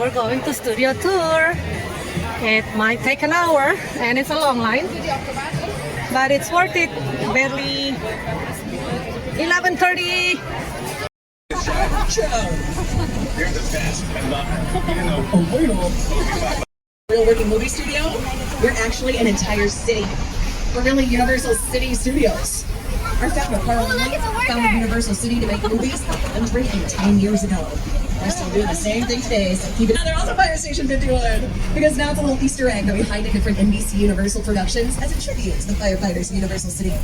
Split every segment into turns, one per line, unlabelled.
we're going to studio tour. It might take an hour and it's a long line, but it's worth it. Barely 11:30.
You're the best. I love it.
Real working movie studio. We're actually an entire city. We're really Universal City Studios. Our founder, Carl Lindley, founded Universal City to make movies 110 years ago. We're still doing the same thing today, so keep it. They're also Fire Station 51, because now it's a little Easter egg that we hide in different NBC Universal productions as a tribute to the firefighters of Universal City.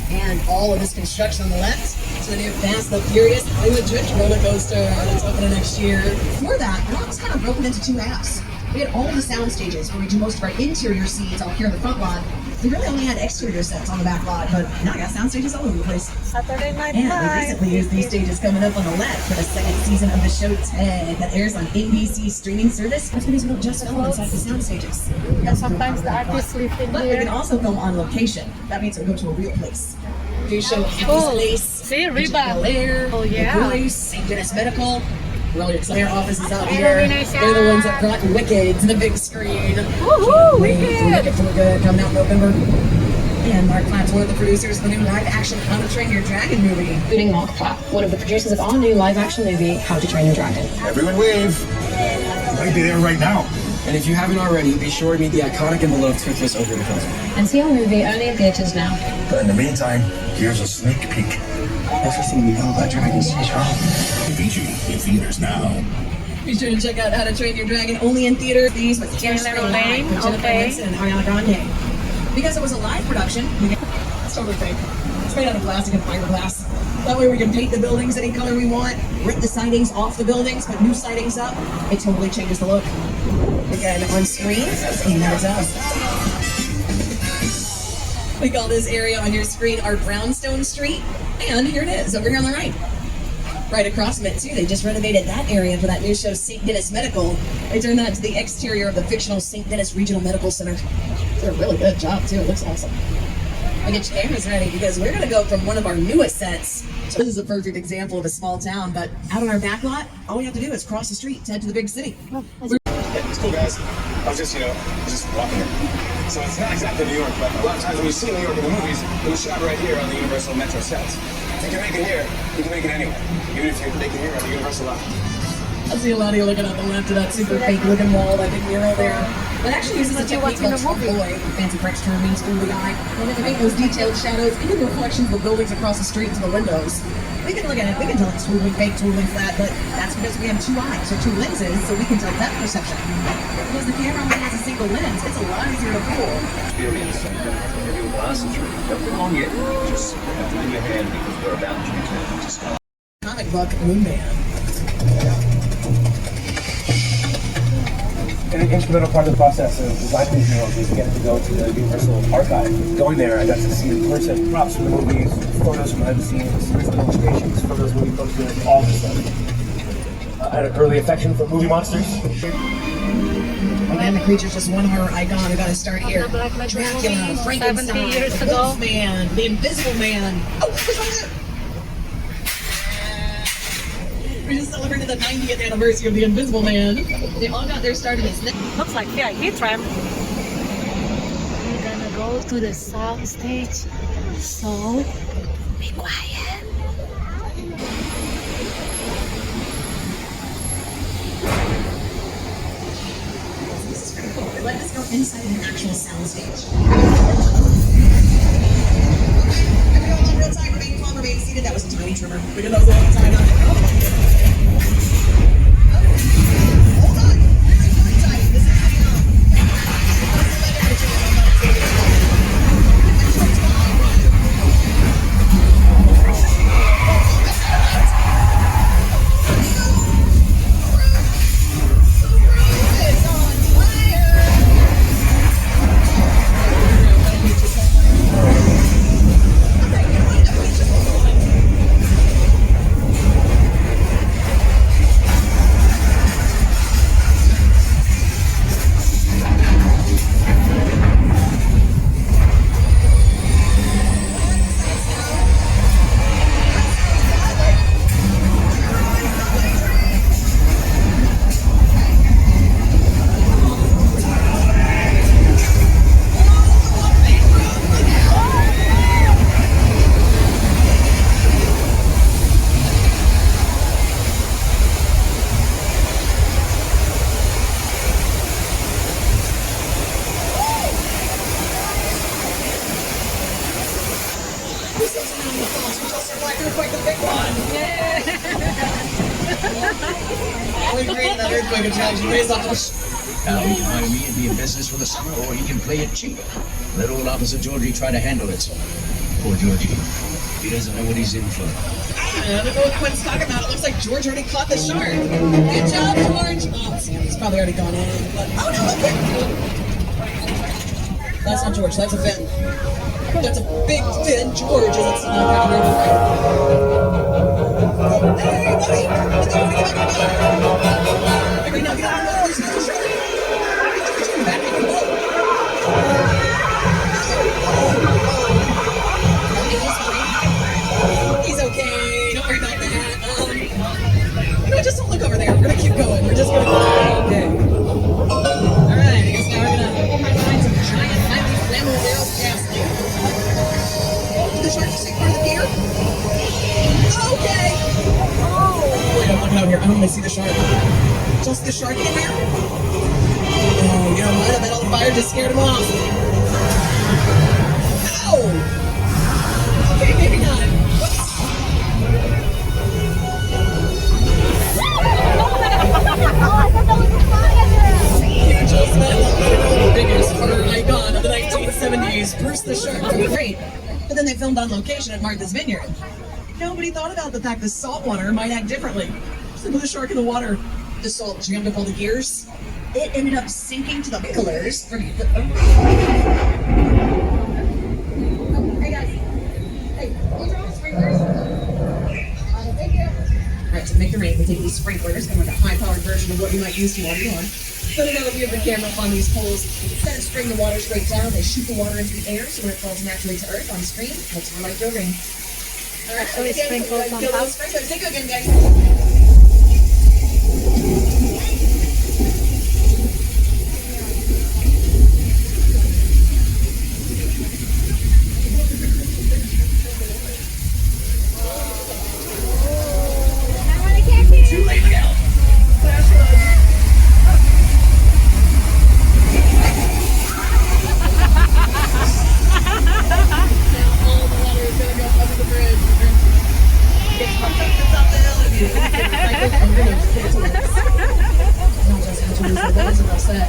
And all of this construction on the left to the new Fast and the Furious Hollywood Drift roller coaster that's opening next year. For that, the lot was kind of broken into two halves. We had all the sound stages where we do most of our interior scenes out here in the front lot. We really only had exterior sets on the back lot, but now I got sound stages all over the place.
Saturday Night
And we
Live.
recently used these stages coming up on the left for the second season of the show Ted that airs on ABC streaming service. That's because we don't just film inside the sound stages.
And sometimes the artists live in
But we can
here.
also film on location. That means we go to a real place. We show
Oh,
Place,
see, Reba.
Air,
Oh, yeah.
The Voice, St. Dennis Medical. Really exciting offices out here.
Illumination.
They're the ones that brought Wicked to the big screen.
Woohoo,
Wicked
Wicked.
for Good coming out in November. And Mark Platt's one of the producers of the new live-action How to Train Your Dragon movie.
Including Mark Platt, one of the producers of our new live-action movie, How to Train Your Dragon.
Everyone wave. Right there, right now.
And if you haven't already, be sure to meet the iconic and beloved Twithless over the filter.
And see our movie only in theaters now.
But in the meantime, here's a sneak peek.
Everything you know about dragons is wrong.
PG in theaters now.
Be sure to check out How to Train Your Dragon only in theater. These with
Jennifer
Hairspray
Lane,
Live with Jennifer
okay.
Winston and Ariana Grande. Because it was a live production, it's totally fake. It's made out of plastic and fiberglass. That way we can paint the buildings any color we want, rip the sidings off the buildings, put new sidings up. It totally changes the look. Again, on screen, you never tell. We call this area on your screen our Brownstone Street. And here it is, over here on the right. Right across from it too, they just renovated that area for that new show, St. Dennis Medical. They turned that to the exterior of the fictional St. Dennis Regional Medical Center. Did a really good job too, it looks awesome. I'll get your cameras ready because we're gonna go from one of our newest sets. So this is a perfect example of a small town, but out on our back lot, all we have to do is cross the street to head to the big city.
It's cool, guys. I was just walking here. So it's not exactly New York, but a lot of times when you see New York in the movies, it was shot right here on the Universal Metro sets. If you can make it here, you can make it anywhere. Even if you can make it here on the Universal lot.
I see a lot of you looking at the left of that super fake looking wall, that big mural there. It actually uses a technique called tromboid, fancy French term means through the eye, to make those detailed shadows into the reflections of the buildings across the street to the windows. We can look at it, we can tell it's totally fake, totally flat, but that's because we have two eyes, or two lenses, so we can tell depth perception. Because the camera only has a single lens, it's a lot easier to fool.
Experience review glasses really. Don't put on yet. Just have it in your hand because we're about to start.
Comic book Moon Man.
An instrumental part of the process of designing these murals is getting to go to the Universal Archive. Going there, I got to see in person props from the movies, photos from behind the scenes, original illustrations, photos, movie posters, all this stuff. I had an early affection for movie monsters.
Oh man, the creature's just one horror icon. We gotta start here.
The Black Magic
Dracula,
movie,
Frankenstein,
70 years
the
ago.
Wolfman, the Invisible Man. Oh, there's one there. We just celebrated the 90th anniversary of the Invisible Man. They all got their start in this.
Looks like VIP tram. We're gonna go to the sound stage. So be quiet.
This is pretty cool. They let us go inside an actual sound stage. Everyone on real time, remain calm, remain seated. That was a tiny trimmer. We did those all the time. Hold on. Really tight. This is we created that earthquake attraction based off of.
Now, he can hire me and be in business for the summer, or he can play it cheap. Let old Officer Georgie try to handle it. Poor Georgie. He doesn't know what he's in for.
I don't know what Quinn's talking about. It looks like George already caught the shark. Good job, George. Oh, he's probably already gone in. But, oh no, look here. That's not George. That's a fin. That's a big fin. George isn't seen like that here before. Hey, buddy. Right now, get out of the water. There's no shark. George, back in the boat. He's okay. Don't worry about that. You know, just don't look over there. We're gonna keep going. We're just gonna go. Okay. All right. I guess now we're gonna find some giant, highly flammable gasoline. Did the shark just take part of the gear? Okay. Oh. Wait, I'm looking out here. I don't want to see the shark. Just the shark in here? Oh, you know what? I bet all the fire just scared him off. Ow! Okay, maybe not. You just met the biggest horror icon of the 1970s, Bruce the Shark. Great. But then they filmed on location at Martha's Vineyard. Nobody thought about the fact that salt water might act differently. So put the shark in the water. The salt jammed up all the gears. It ended up sinking to the pillars. Hey guys. Hey, these are all sprinklers. Thank you. Alright, to make the rain, we take these sprinklers, kind of like a high-powered version of what you might use to water your lawn. Put another view of the camera up on these poles. Instead of spraying the water straight down, they shoot the water into the air, so when it falls naturally to earth on screen, that's more like the rain. Alright, so we sprinkle on top. Sprinklers. Take it again, guys.
Too late now.
All the water is going to go under the bridge. It's pumped up the hill. I'm going to put it to this. That was upset.